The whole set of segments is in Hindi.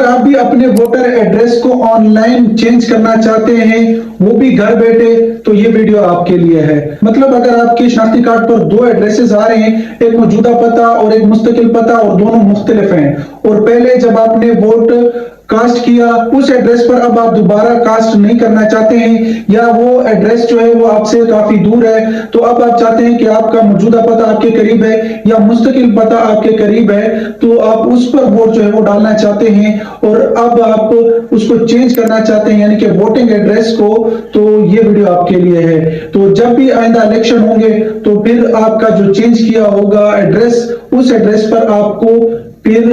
आप भी अपने वोटर एड्रेस को ऑनलाइन चेंज करना चाहते हैं, वो भी घर बैठे, तो ये वीडियो आपके लिए है। मतलब अगर आपके शनाख्ती कार्ड पर दो एड्रेसेस आ रहे हैं, एक मौजूदा पता और एक मुस्तकिल पता, और दोनों मुख्तलिफ हैं, और पहले जब आपने वोट कास्ट किया उस एड्रेस पर अब आप दोबारा कास्ट नहीं करना चाहते हैं, या वो एड्रेस जो है वो आपसे काफी दूर है, तो अब आप चाहते हैं कि आपका मौजूदा पता आपके करीब है या मुस्तकिल पता आपके करीब है, तो आप उस पर वोट जो है वो डालना चाहते हैं, और अब आप उसको चेंज करना चाहते हैं, यानी कि वोटिंग एड्रेस को, तो ये वीडियो आपके लिए है। तो जब भी आइंदा इलेक्शन होंगे तो फिर आपका जो चेंज किया होगा एड्रेस, उस एड्रेस पर आपको फिर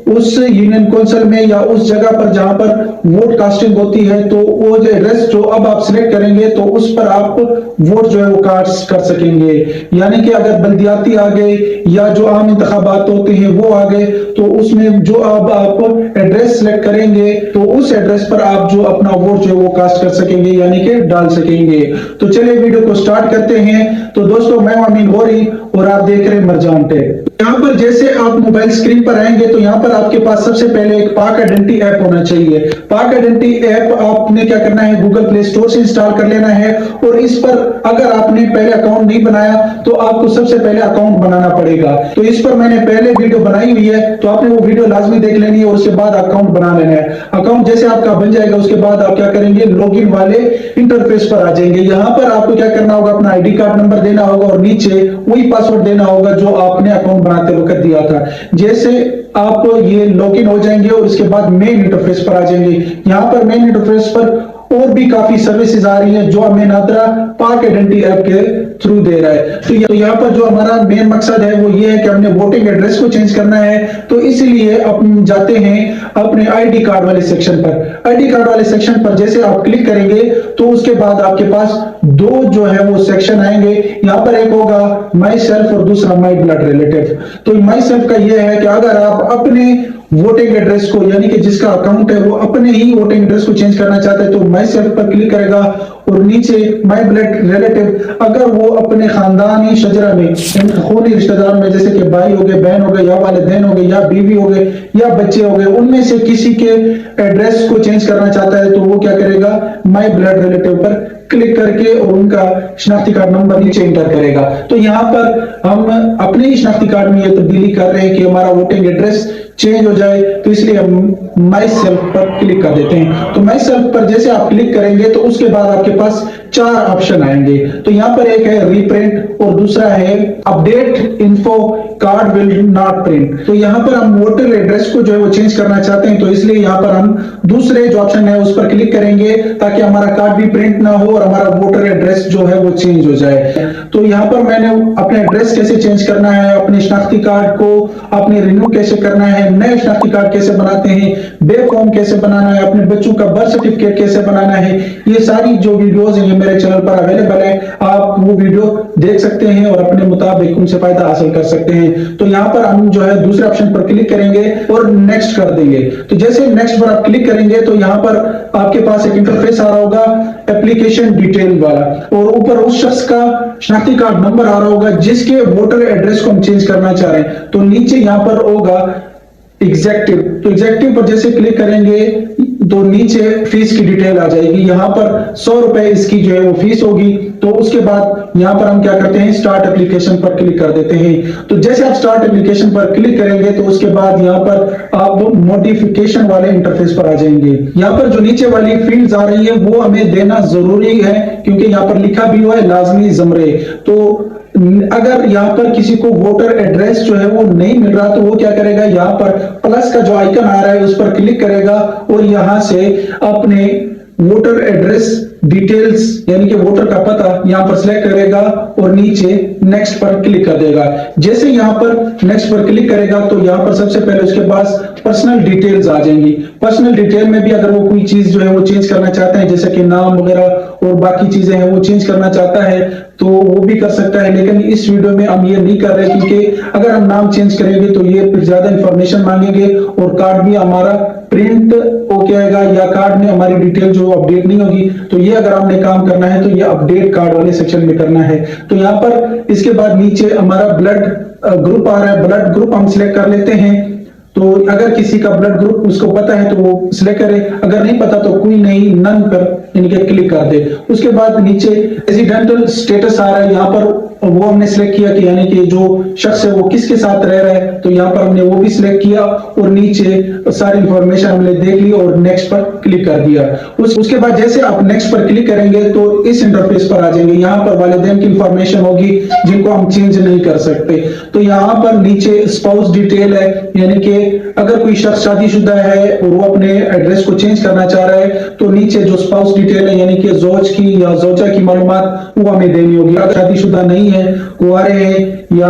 उस यूनियन काउंसिल में या उस जगह पर जहां पर वोट कास्टिंग होती है, तो वो जो एड्रेस जो अब आप सिलेक्ट करेंगे तो उस पर आप वोट जो है वो कास्ट कर सकेंगे। यानी कि अगर बल्दियाती आ गए या जो आम इंतखाबात होते हैं वो आ गए, तो उसमें जो अब आप एड्रेस सिलेक्ट करेंगे तो उस एड्रेस पर आप जो अपना वोट जो है वो कास्ट कर सकेंगे, यानी कि डाल सकेंगे। तो चलिए वीडियो को स्टार्ट करते हैं। तो दोस्तों, मैं अमीन गौरी और आप देख रहे हैं मरजान टेक। यहाँ पर जैसे आप मोबाइल स्क्रीन पर आएंगे तो यहाँ पर आपके पास सबसे पहले एक पाक आइडेंटिटी ऐप होना चाहिए। पाक आइडेंटिटी ऐप आपने क्या करना है, गूगल प्ले स्टोर से इंस्टॉल कर लेना है, और इस पर अगर आपने पहले अकाउंट नहीं बनाया तो आपको सबसे पहले अकाउंट बनाना पड़ेगा। तो इस पर मैंने पहले वीडियो बनाई हुई है, तो आपने वो वीडियो लाजमी देख लेनी है और उसके बाद अकाउंट बना लेना है। अकाउंट जैसे आपका बन जाएगा उसके बाद आप क्या करेंगे, लॉगिन वाले इंटरफेस पर आ जाएंगे। यहाँ पर आपको क्या करना होगा, अपना आईडी कार्ड नंबर देना होगा और नीचे वही पासवर्ड देना होगा जो आपने अकाउंट बनाते वक्त दिया था। जैसे आप ये लॉगिन हो जाएंगे और उसके बाद मेन इंटरफेस पर आ जाएंगे। यहाँ पर मेन इंटरफेस पर और भी काफी सर्विसेज आ रही हैं जो हमें नादरा पाक आइडेंटिटी ऐप के थ्रू दे रहा है। तो यहाँ पर जो हमारा मेन मकसद है वो ये है कि हमने वोटिंग एड्रेस को चेंज करना है, तो इसलिए हम जाते हैं अपने आईडी कार्ड वाले सेक्शन पर। आईडी कार्ड वाले सेक्शन पर जैसे आप क्लिक करेंगे तो उसके बाद आपके पास दो जो है वो सेक्शन आएंगे। यहाँ पर एक होगा माई सेल्फ और दूसरा माई ब्लड रिलेटिव। तो माई सेल्फ का ये है कि अगर आप अपने वोटिंग एड्रेस को, यानी कि जिसका अकाउंट है वो अपने ही वोटिंग एड्रेस को चेंज करना चाहता है, तो माई सेल्फ पर क्लिक करेगा और नीचे माई ब्लड रिलेटिव, अगर वो अपने खानदानी शजरा में, खूनी रिश्तेदार में, जैसे कि भाई हो गए, बहन हो गए, या वालिदैन हो गए, या बीवी हो गए, या बच्चे हो गए, उनमें से किसी के एड्रेस को चेंज करना चाहता है, तो वो क्या करेगा, माई ब्लड रिलेटिव पर क्लिक करके और उनका शनाख्ती कार्ड नंबर नीचे इंटर करेगा। तो यहाँ पर हम अपने ही शनाख्ती कार्ड में ये तब्दीली कर रहे हैं कि हमारा वोटिंग एड्रेस चेंज हो जाए, तो इसलिए हम माई सेल्फ पर क्लिक कर देते हैं। तो माई सेल्फ पर जैसे आप क्लिक करेंगे तो उसके बाद आपके पास चार ऑप्शन आएंगे। तो यहाँ पर एक है रीप्रिंट और दूसरा है update info card will not print. तो यहाँ पर हम वोटर एड्रेस को जो है वो चेंज करना चाहते हैं, तो इसलिए यहाँ पर हम दूसरे जो ऑप्शन है उस पर क्लिक करेंगे ताकि हमारा कार्ड भी प्रिंट ना हो और हमारा वोटर एड्रेस जो है वो चेंज हो जाए। तो यहाँ पर मैंने अपने एड्रेस कैसे चेंज करना है, अपने शनाख्ती कार्ड को अपने रिन्यू कैसे करना है, नए शनाख्ती कार्ड कैसे बनाते हैं, बे फॉर्म कैसे बनाना है, अपने बच्चों का बर्थ सर्टिफिकेट कैसे बनाना है, ये सारी जो वीडियोस हैं मेरे चैनल पर अवेलेबल है। आप वो वीडियो देख सकते हैं और अपने मुताबिक उनसे फायदा हासिल कर सकते हैं। तो यहाँ पर हम जो है दूसरे ऑप्शन पर क्लिक करेंगे और नेक्स्ट कर देंगे। तो जैसे नेक्स्ट पर आप क्लिक करेंगे तो यहाँ पर आपके पास एक इंटरफेस आ रहा होगा एप्लीकेशन डिटेल वाला, और ऊपर उस शख्स का शनाख्ती कार्ड नंबर आ रहा होगा जिसके वोटर एड्रेस को हम चेंज करना चाह रहे हैं। तो नीचे यहाँ पर होगा एग्जेक्टिव। तो एग्जेक्टिव पर जैसे क्लिक करेंगे तो नीचे फीस की डिटेल आ जाएगी। यहाँ पर 100 रुपए इसकी जो है वो फीस होगी। तो उसके बाद यहाँ पर हम क्या करते हैं, स्टार्ट एप्लीकेशन पर क्लिक कर देते हैं। तो जैसे आप स्टार्ट एप्लीकेशन पर क्लिक करेंगे तो उसके बाद यहाँ पर आप नोटिफिकेशन वाले इंटरफेस पर आ जाएंगे। यहाँ पर जो नीचे वाली फील्ड्स आ रही है वो हमें देना जरूरी है, क्योंकि यहाँ पर लिखा भी हुआ है लाजमी जमरे। तो अगर यहाँ पर किसी को वोटर एड्रेस जो है वो नहीं मिल रहा तो वो क्या करेगा, यहाँ पर प्लस का जो आइकन आ रहा है उस पर क्लिक करेगा और यहाँ से अपने वोटर एड्रेस डिटेल्स यानी कि वोटर का पता यहाँ पर सिलेक्ट करेगा और नीचे नेक्स्ट पर क्लिक कर देगा। जैसे यहाँ पर नेक्स्ट पर क्लिक करेगा तो यहाँ पर सबसे पहले उसके पास पर्सनल डिटेल्स आ जाएंगी। पर्सनल डिटेल में भी अगर वो कोई चीज जो है वो चेंज करना चाहता है, जैसे कि नाम वगैरह और बाकी चीजें हैं वो चेंज करना चाहता है तो वो भी कर सकता है। लेकिन इस वीडियो में हम ये नहीं कर रहे, क्योंकि अगर हम नाम चेंज करेंगे तो ये फिर ज्यादा इंफॉर्मेशन मांगेंगे और कार्ड भी हमारा प्रिंट होके आएगा या कार्ड में हमारी डिटेल जो अपडेट नहीं होगी। तो ये अगर हमने काम करना है तो ये अपडेट कार्ड वाले सेक्शन में करना है। तो यहाँ पर इसके बाद नीचे हमारा ब्लड ग्रुप आ रहा है, ब्लड ग्रुप हम सिलेक्ट कर लेते हैं। तो अगर किसी का ब्लड ग्रुप उसको पता है तो वो सिलेक्ट करे, अगर नहीं पता तो कोई नहीं, नन पर इनके क्लिक कर दे। उसके बाद नीचे रेजिडेंटल स्टेटस आ रहा है, यहाँ पर वो हमने सिलेक्ट किया कि यानी कि जो शख्स है वो किसके साथ रह रहा है, तो यहाँ पर हमने वो भी सिलेक्ट किया और नीचे सारी इंफॉर्मेशन हमने देख ली और नेक्स्ट पर क्लिक कर दिया। उसके बाद जैसे आप नेक्स्ट पर क्लिक करेंगे तो इस इंटरफेस पर आ जाएंगे। यहाँ पर वालिदैन की इंफॉर्मेशन होगी जिनको हम चेंज नहीं कर सकते। तो यहाँ पर नीचे स्पाउस डिटेल है, यानी कि अगर कोई शख्स शादीशुदा है और वो अपने एड्रेस को चेंज करना चाह रहा है तो नीचे जो स्पाउस डिटेल है यानी कि जोज की या जोजा की मालूमात वो हमें देनी होगी। अगर शादीशुदा नहीं है, कुंवारे हैं या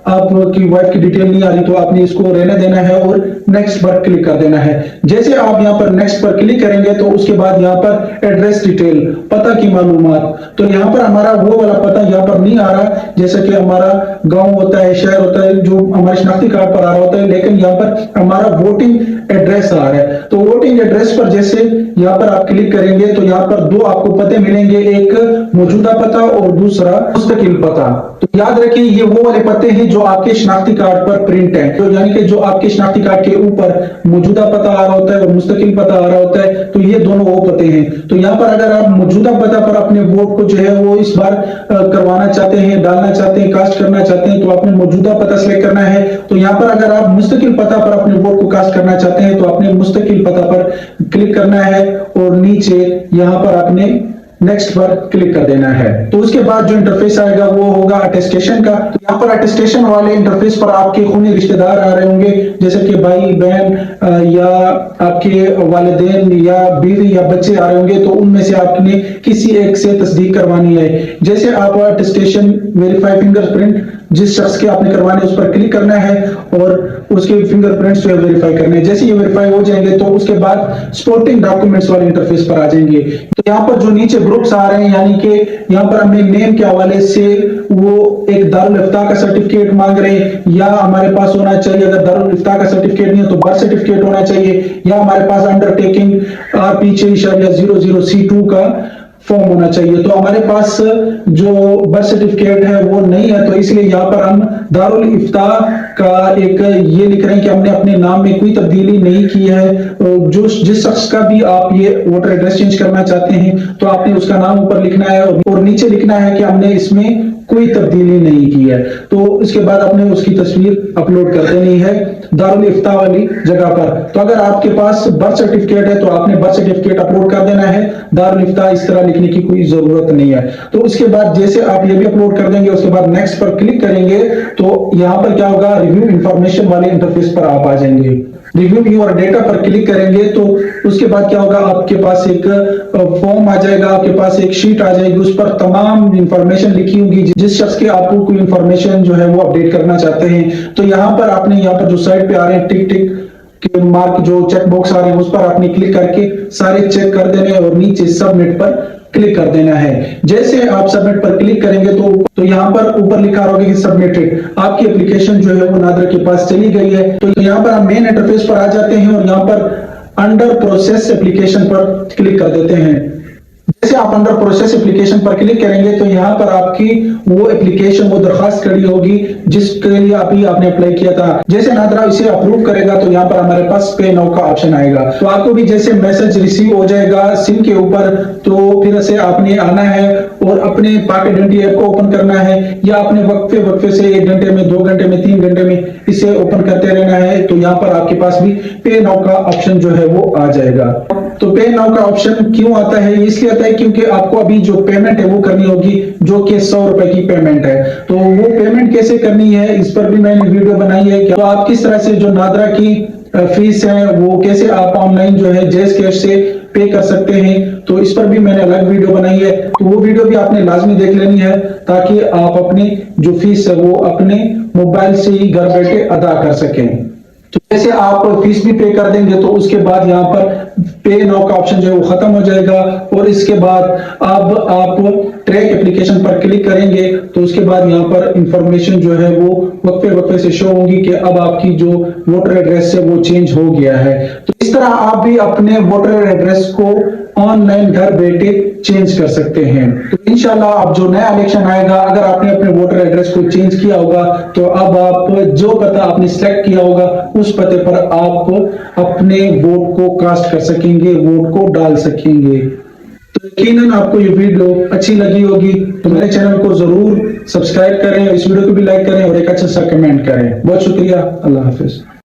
आपकी वाइफ की डिटेल नहीं आ रही तो आपने इसको रहने देना है और नेक्स्ट पर क्लिक कर देना है। जैसे आप यहाँ पर नेक्स्ट पर क्लिक करेंगे तो उसके बाद यहाँ पर एड्रेस डिटेल, पता की मालूमात, तो यहाँ पर हमारा वो वाला पता यहाँ पर नहीं आ रहा जैसे कि हमारा गांव होता है, शहर होता है, जो हमारे शनाख्ती कार्ड पर आ रहा होता है, लेकिन यहाँ पर हमारा वोटिंग एड्रेस आ रहा है। तो वोटिंग एड्रेस पर जैसे यहाँ पर आप क्लिक करेंगे तो यहाँ पर दो आपको पते मिलेंगे, एक मौजूदा पता और दूसरा मुस्तकिल पता। तो याद रखिए ये वो वाले पते हैं जो आपके शनाख्ती कार्ड पर प्रिंट है, तो यानी कि जो आपके शनाख्ती कार्ड के ऊपर मौजूदा पता आ रहा होता है और मुस्तकिल पता आ रहा होता है, तो ये दोनों वो पते हैं। तो यहाँ पर अगर आप मौजूदा पता पर अपने वोट को जो है वो इस बार करवाना चाहते हैं, डालना चाहते हैं, कास्ट करना चाहते हैं तो आपने मौजूदा पता सिलेक्ट करना है। तो यहाँ पर अगर आप मुस्तकिल पता पर अपने वोट को कास्ट करना चाहते हैं तो आपने मुस्तकिल पता पर क्लिक करना है और नीचे यहाँ पर आपने नेक्स्ट पर क्लिक कर देना है। तो उसके बाद जो इंटरफेस आएगा वो होगा अटेस्टेशन का। तो यहाँ पर अटेस्टेशन वाले इंटरफेस पर आपके खूनी रिश्तेदार आ रहे होंगे, जैसे कि भाई बहन या आपके वालिदैन या बीवी या बच्चे आ रहे होंगे, तो उनमें से आपने किसी एक से तस्दीक करवानी है। जैसे आप अटेस्टेशन वेरीफाई फिंगरप्रिंट जिस शख्स के आपने करवाने उस पर क्लिक करना है और उसके फिंगरप्रिंट्स जो है वेरीफाई करने हैं। जैसे ये वेरीफाई हो जाएंगे तो उसके बाद सपोर्टिंग डॉक्यूमेंट्स वाले इंटरफेस पर आ जाएंगे। तो यहाँ पर जो नीचे ग्रुप्स आ रहे हैं यानी कि यहाँ पर हमने नेम के हवाले से वो एक दारुल इफ्ता का सर्टिफिकेट मांग रहे हैं या हमारे पास होना चाहिए, अगर दारुल इफ्ता का सर्टिफिकेट नहीं है तो बर्थ सर्टिफिकेट होना चाहिए, या हमारे पास अंडरटेकिंग RP6/00C2 का फॉर्म होना चाहिए। तो हमारे पास जो बर्थ सर्टिफिकेट है वो नहीं है, तो इसलिए यहाँ पर हम दारुल इफ्ता का एक ये लिख रहे हैं कि हमने अपने नाम में कोई तब्दीली नहीं की है। जो जिस शख्स का भी आप ये वोटर एड्रेस चेंज करना चाहते हैं तो आपने उसका नाम ऊपर लिखना है और नीचे लिखना है कि हमने इसमें कोई तब्दीली नहीं की है। तो इसके बाद आपने उसकी तस्वीर अपलोड कर देनी है दारुल इफ्ता वाली जगह पर। तो अगर आपके पास बर्थ सर्टिफिकेट है तो आपने बर्थ सर्टिफिकेट अपलोड कर देना है, दारुल इफ्ता इस तरह लिखने की कोई जरूरत नहीं है। तो उसके बाद जैसे आप ये भी अपलोड कर देंगे उसके बाद नेक्स्ट पर क्लिक करेंगे तो यहाँ पर क्या होगा, रिव्यू इंफॉर्मेशन वाले इंटरफेस पर आप आ जाएंगे। रिव्यू योर डेटा पर क्लिक करेंगे तो उसके बाद क्या होगा, आपके पास एक फॉर्म आ जाएगा, आपके पास एक शीट आ जाएगी, उस पर तमाम इंफॉर्मेशन लिखी होगी जिस शख्स के आपको कोई इंफॉर्मेशन जो है वो अपडेट करना चाहते हैं। तो यहाँ पर आपने यहाँ पर जो साइड पे आ रहे हैं टिक टिक के मार्क जो चेक बॉक्स आ रहे हैं उस पर आपने क्लिक करके सारे चेक कर देने और नीचे सबमिट पर क्लिक कर देना है। जैसे आप सबमिट पर क्लिक करेंगे तो यहाँ पर ऊपर लिखा होगा कि सबमिटेड, आपकी एप्लीकेशन जो है वो नादरा के पास चली गई है। तो यहाँ पर हम मेन इंटरफेस पर आ जाते हैं और यहाँ पर अंडर प्रोसेस एप्लीकेशन पर क्लिक कर देते हैं। जैसे आप अंडर प्रोसेस एप्लीकेशन पर क्लिक करेंगे तो यहाँ पर आपकी वो एप्लीकेशन, वो दरखास्त खड़ी होगी जिसके लिए अभी आपने अप्लाई किया था। जैसे नादरा इसे अप्रूव करेगा तो यहाँ पर हमारे पास पे नाउ का ऑप्शन आएगा। तो आपको भी जैसे मैसेज रिसीव हो जाएगा सिम के ऊपर तो फिर से आपने आना है और अपने पाक आइडेंटिटी ऐप को ओपन करना है या अपने वक्फे से 1 घंटे में, 2 घंटे में, 3 घंटे में इसे ओपन करते रहना है। तो यहाँ पर आपके पास भी पे नाउ का ऑप्शन जो है वो आ जाएगा। तो पे नाउ का ऑप्शन क्यों आता है, इसलिए आता है क्योंकि आपको अभी जो पेमेंट है वो करनी होगी जो कि 100 रुपए की पेमेंट है। तो वो पेमेंट कैसे करनी है इस पर भी मैंने वीडियो बनाई है कि तो आप किस तरह से जो नादरा की फीस है वो कैसे आप ऑनलाइन जो है जैज कैश से पे कर सकते हैं, तो इस पर भी मैंने अलग वीडियो बनाई है। तो वो वीडियो भी आपने लाजमी देख लेनी है ताकि आप अपनी जो फीस है वो अपने मोबाइल से ही घर बैठे अदा कर सकें। तो जैसे आप फीस भी पे कर देंगे तो उसके बाद यहाँ पर पे नाउ का ऑप्शन जो है वो खत्म हो जाएगा और इसके बाद अब आप ट्रैक एप्लीकेशन पर क्लिक करेंगे तो उसके बाद यहाँ पर इंफॉर्मेशन जो है वो वक्फे से शो होगी कि अब आपकी जो वोटर एड्रेस है वो चेंज हो गया है। तो इस तरह आप भी अपने वोटर एड्रेस को ऑनलाइन घर बैठे चेंज कर सकते हैं। तो इंशाल्लाह अब जो नया इलेक्शन आएगा अगर आपने अपने वोटर एड्रेस को चेंज किया होगा तो अब आप जो पता आपने सिलेक्ट किया होगा उस पते पर आप अपने वोट को कास्ट कर सकेंगे, वोट को डाल सकेंगे। तो यकीनन आपको ये वीडियो अच्छी लगी होगी, तो मेरे चैनल को जरूर सब्सक्राइब करें, इस वीडियो को भी लाइक करें और एक अच्छा सा कमेंट करें। बहुत शुक्रिया, अल्लाह हाफिज।